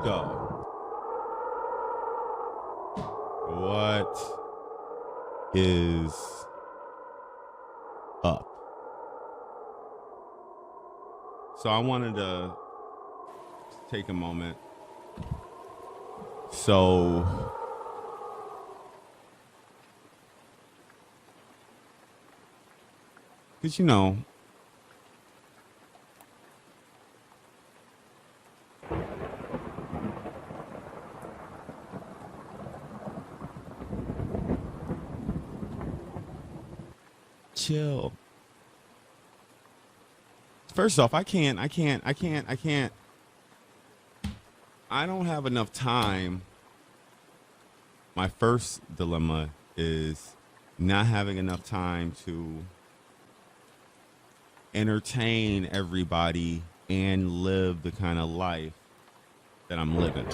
So, what is up? So I wanted to take a moment. So because chill. First off, I don't have enough time. My first dilemma is not having enough time to entertain everybody and live the kind of life that I'm living.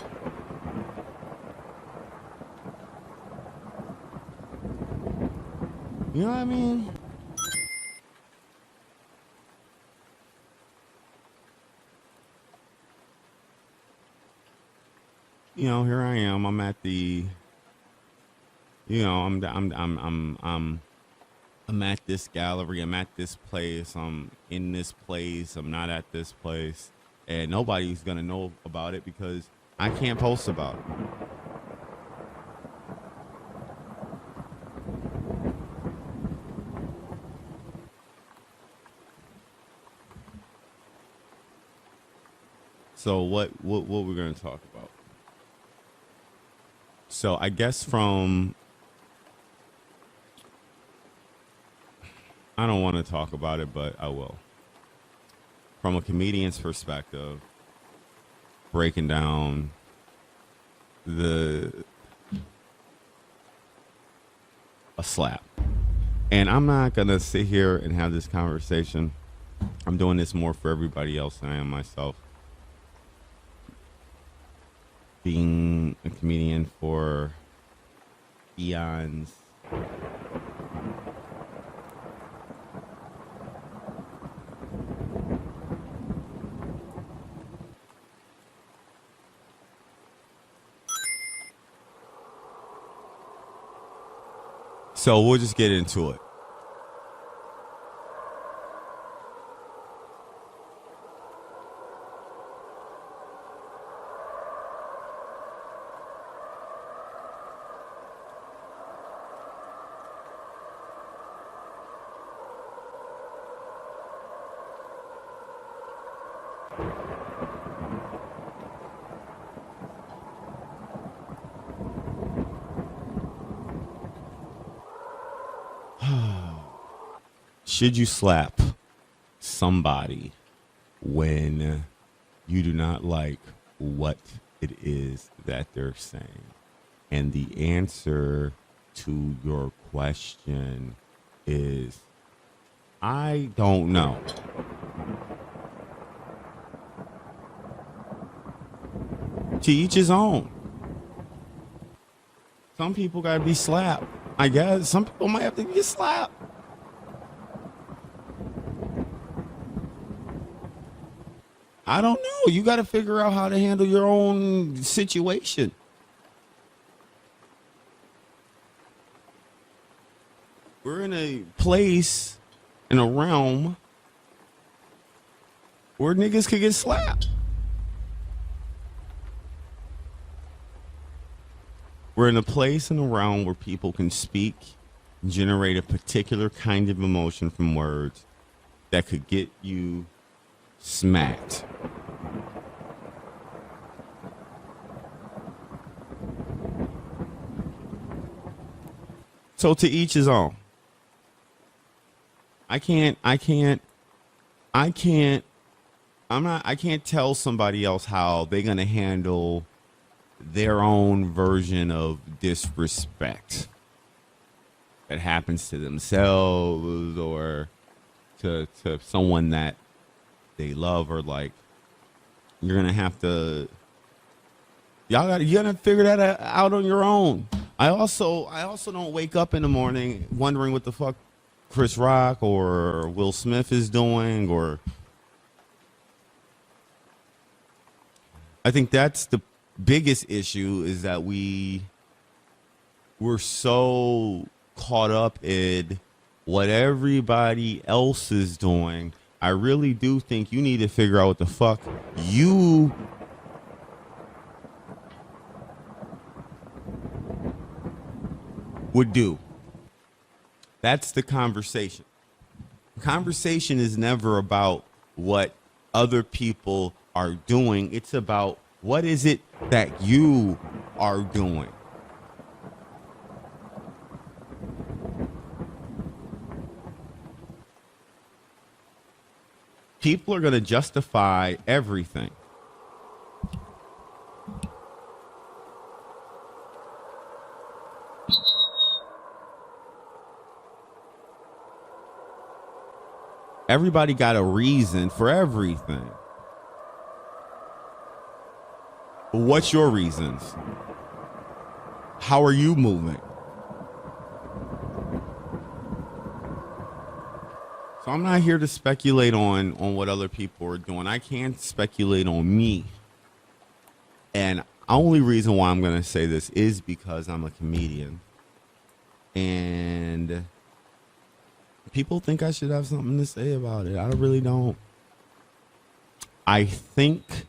You know what I mean? Here I am. I'm at the, I'm at this gallery. I'm at this place. I'm in this place. I'm not at this place, and nobody's gonna know about it because I can't post about it. So what we're gonna talk about? So I guess I don't want to talk about it, but I will. From a comedian's perspective, breaking down a slap. And I'm not going to sit here and have this conversation. I'm doing this more for everybody else than I am myself. Being a comedian for eons. So we'll just get into it. Should you slap somebody when you do not like what it is that they're saying? And the answer to your question is, I don't know. To each his own. Some people gotta be slapped. I guess some people might have to get slapped. I don't know. You got to figure out how to handle your own situation. We're in a place, in a realm, where niggas could get slapped. We're in a place in a realm where people can speak, generate a particular kind of emotion from words that could get you smacked. So to each his own. I can't tell somebody else how they're going to handle their own version of disrespect that happens to themselves or to someone that they love or like. You're going to have to, you gotta figure that out on your own. I also don't wake up in the morning wondering what the fuck Chris Rock or Will Smith is doing, or I think that's the biggest issue is that we're so caught up in what everybody else is doing. I really do think you need to figure out what the fuck you would do. That's the conversation. Conversation is never about what other people are doing. It's about what is it that you are doing. People are going to justify everything. Everybody got a reason for everything. What's your reasons? How are you moving? So I'm not here to speculate on what other people are doing. I can't speculate on me. And only reason why I'm going to say this is because I'm a comedian. And people think I should have something to say about it. I really don't. I think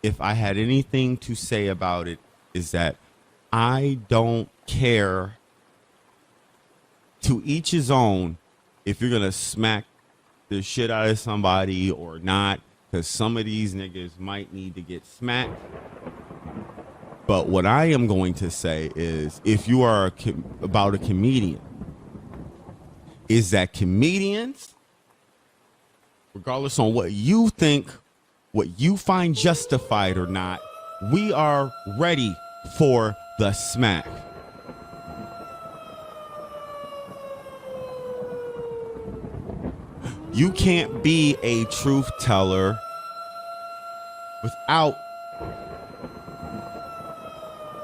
if I had anything to say about it is that I don't care. To each his own. If you're going to smack the shit out of somebody or not, because some of these niggas might need to get smacked. But what I am going to say is, if you are about a comedian, is that comedians, regardless on what you think, what you find justified or not, we are ready for the smack. You can't be a truth teller without,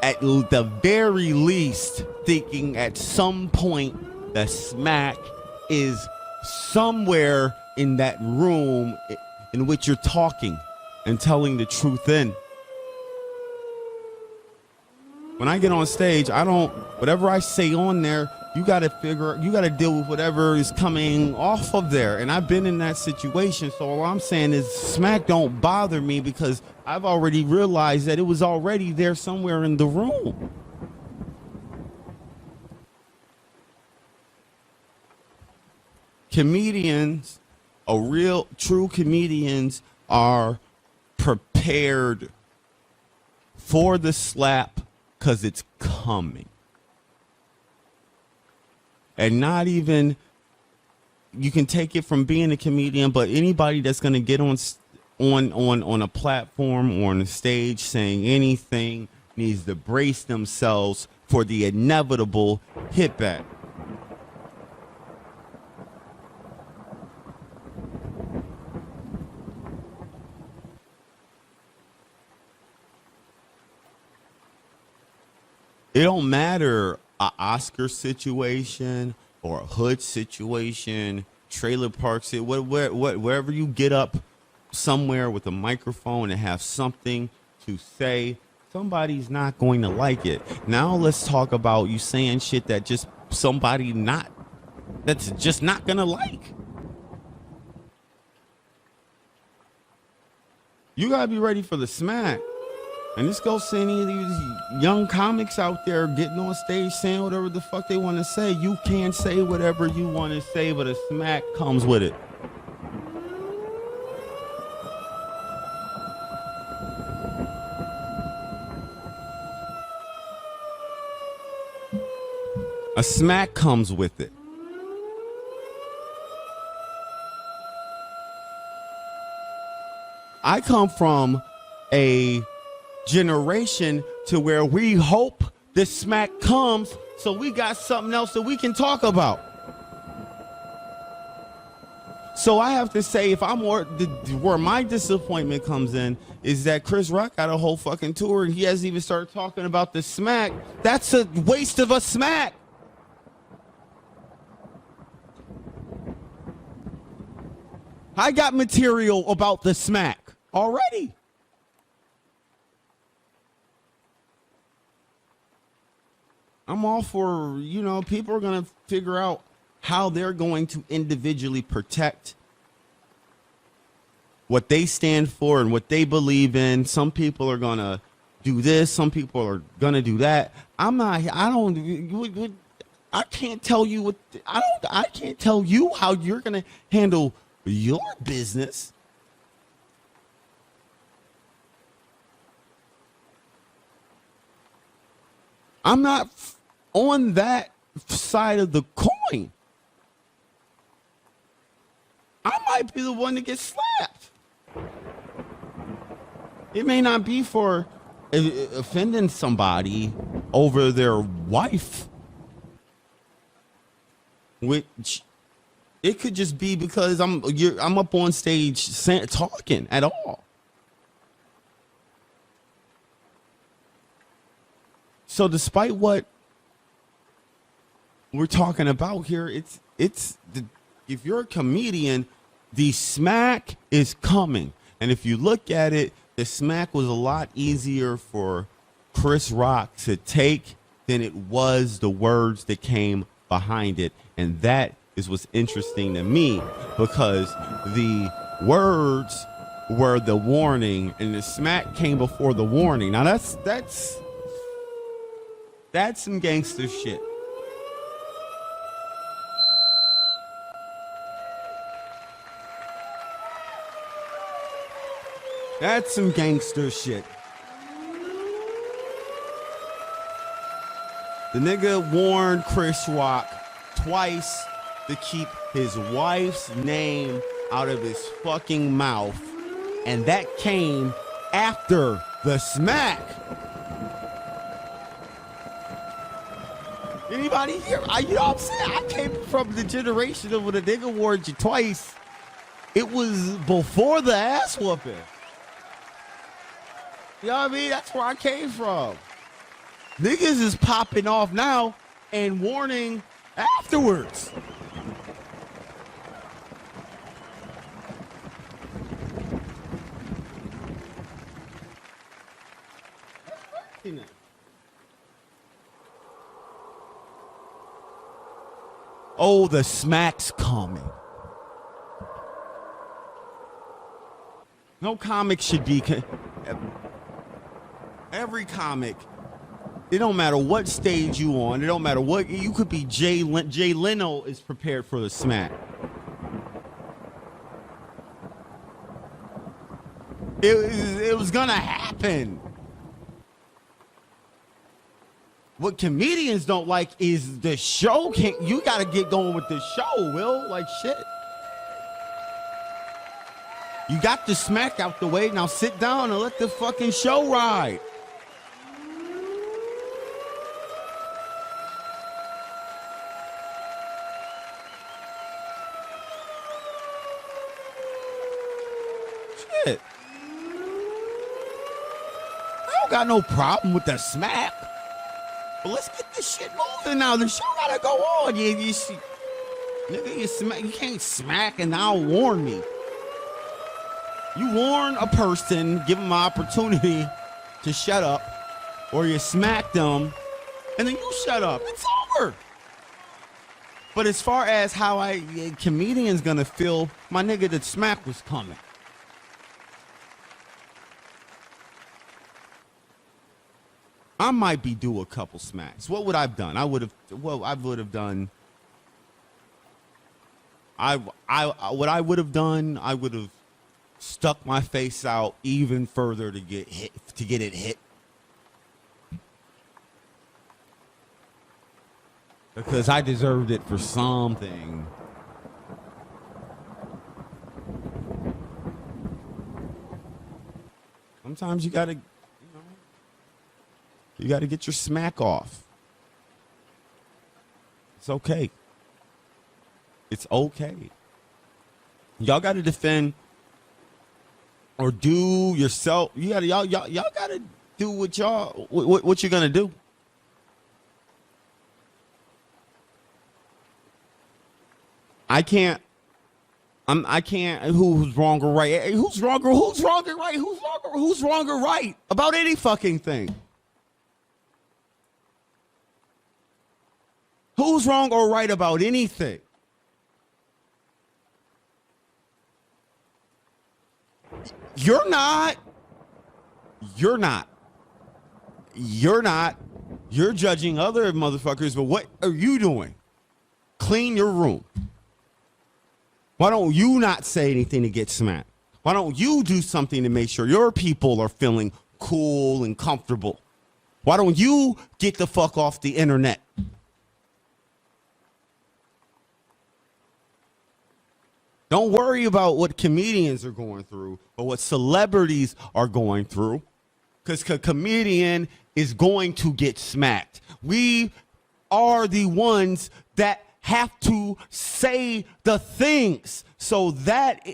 at the very least, thinking at some point the smack is somewhere in that room in which you're talking and telling the truth in. When I get on stage, whatever I say on there, you got to deal with whatever is coming off of there. And I've been in that situation. So all I'm saying is smack don't bother me because I've already realized that it was already there somewhere in the room. Comedians, true comedians are prepared for the slap because it's coming. And not even, you can take it from being a comedian, but anybody that's going to get on a platform or on a stage saying anything needs to brace themselves for the inevitable hit back. It don't matter a Oscar situation or a hood situation, trailer park, wherever you get up somewhere with a microphone and have something to say, somebody's not going to like it. Now let's talk about you saying shit that just that's just not gonna like. You gotta be ready for the smack. And this goes to any of these young comics out there getting on stage saying whatever the fuck they want to say. You can say whatever you want to say, but a smack comes with it. A smack comes with it. I come from a generation to where we hope the smack comes so we got something else that we can talk about. So I have to say, if I'm where my disappointment comes in is that Chris Rock got a whole fucking tour and he hasn't even started talking about the smack. That's a waste of a smack. I got material about the smack already. I'm all for, people are going to figure out how they're going to individually protect what they stand for and what they believe in. Some people are going to do this. Some people are going to do that. I can't tell you I can't tell you how you're going to handle your business. I'm not on that side of the coin. I might be the one that gets slapped. It may not be for offending somebody over their wife, which it could just be because I'm up on stage talking at all. So despite what we're talking about here, if you're a comedian, the smack is coming. And if you look at it, the smack was a lot easier for Chris Rock to take than it was the words that came behind it. And that is what's interesting to me, because the words were the warning and the smack came before the warning. Now that's some gangster shit. That's some gangster shit. The nigga warned Chris Rock twice to keep his wife's name out of his fucking mouth. And that came after the smack. Anybody here? You know what I'm saying? I came from the generation of when a nigga warned you twice. It was before the ass whooping. You know what I mean? That's where I came from. Niggas is popping off now and warning afterwards. Oh, the smack's coming. No comic should be... Every comic, it don't matter what stage you on, it don't matter what, you could be Jay Leno is prepared for the smack. It was gonna happen. What comedians don't like is the show. You gotta get going with the show, Will. Like shit. You got the smack out the way, now sit down and let the fucking show ride. Shit. I don't got no problem with the smack. But let's get this shit moving now. The show gotta go on. You see, nigga, you can't smack and now warn me. You warn a person, give them an opportunity to shut up, or you smack them, and then you shut up. It's over. But as far as how a comedian's gonna feel, my nigga, the smack was coming. I might be due a couple smacks. What would I have done? I would have done. What I would have done, I would have stuck my face out even further to get it hit. Because I deserved it for something. Sometimes you gotta get your smack off. It's okay. It's okay. Y'all gotta defend or do yourself. Y'all gotta do what you're gonna do. I can't. Who's wrong or right? Who's wrong or right? Who's wrong or right about any fucking thing? Who's wrong or right about anything? You're not. You're not. You're not. You're judging other motherfuckers, but what are you doing? Clean your room. Why don't you not say anything to get smacked? Why don't you do something to make sure your people are feeling cool and comfortable? Why don't you get the fuck off the internet? Don't worry about what comedians are going through or what celebrities are going through, because a comedian is going to get smacked. We are the ones that have to say the things. So that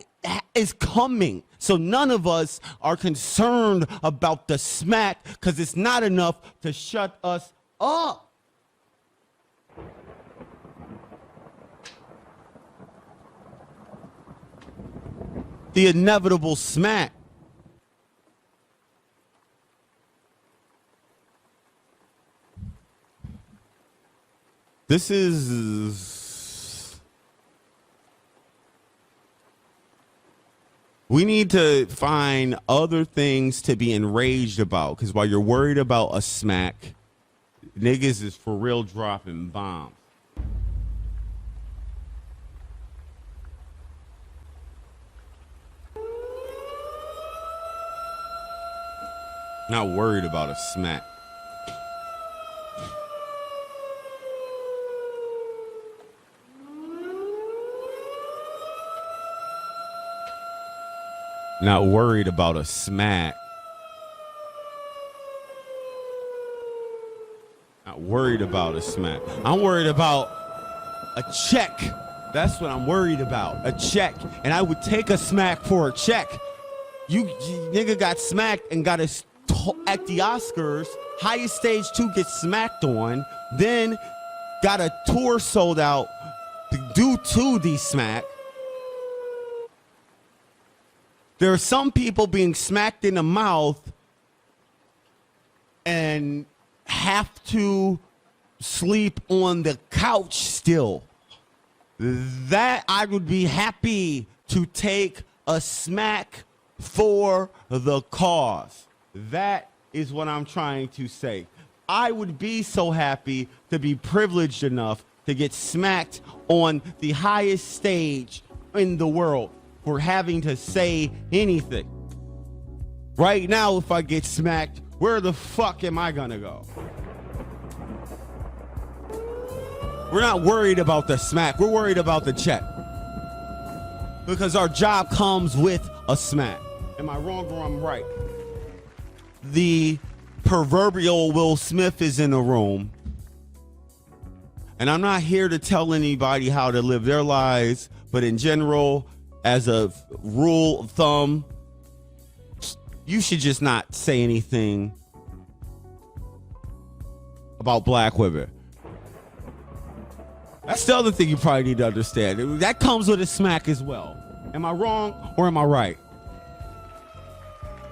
is coming. So none of us are concerned about the smack, because it's not enough to shut us up. The inevitable smack. This is... We need to find other things to be enraged about, because while you're worried about a smack, niggas is for real dropping bombs. Not worried about a smack. Not worried about a smack. Not worried about a smack. I'm worried about a check. That's what I'm worried about. A check. And I would take a smack for a check. You nigga got smacked and got at the Oscars, highest stage 2 gets smacked on, then got a tour sold out due to the smack. There are some people being smacked in the mouth and have to sleep on the couch still. That I would be happy to take a smack for the cause. That is what I'm trying to say. I would be so happy to be privileged enough to get smacked on the highest stage in the world for having to say anything. Right now, if I get smacked, where the fuck am I gonna go? We're not worried about the smack. We're worried about the check. Because our job comes with a smack. Am I wrong or I'm right? The proverbial Will Smith is in the room. And I'm not here to tell anybody how to live their lives, but in general, as a rule of thumb, you should just not say anything about black women. That's the other thing you probably need to understand. That comes with a smack as well. Am I wrong or am I right?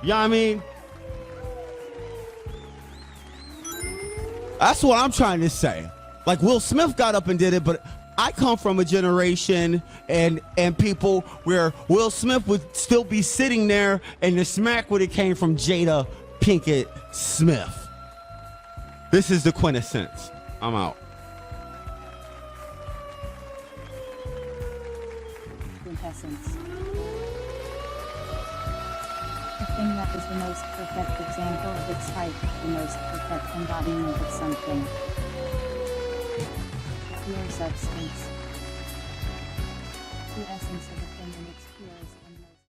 You know what I mean? That's what I'm trying to say. Like Will Smith got up and did it, but I come from a generation and people where Will Smith would still be sitting there and the smack would have came from Jada Pinkett Smith. This is the quintessence. I'm out. Quintessence. The thing that is the most perfect example of its type, the most perfect embodiment of something. Pure substance. The essence of a thing in its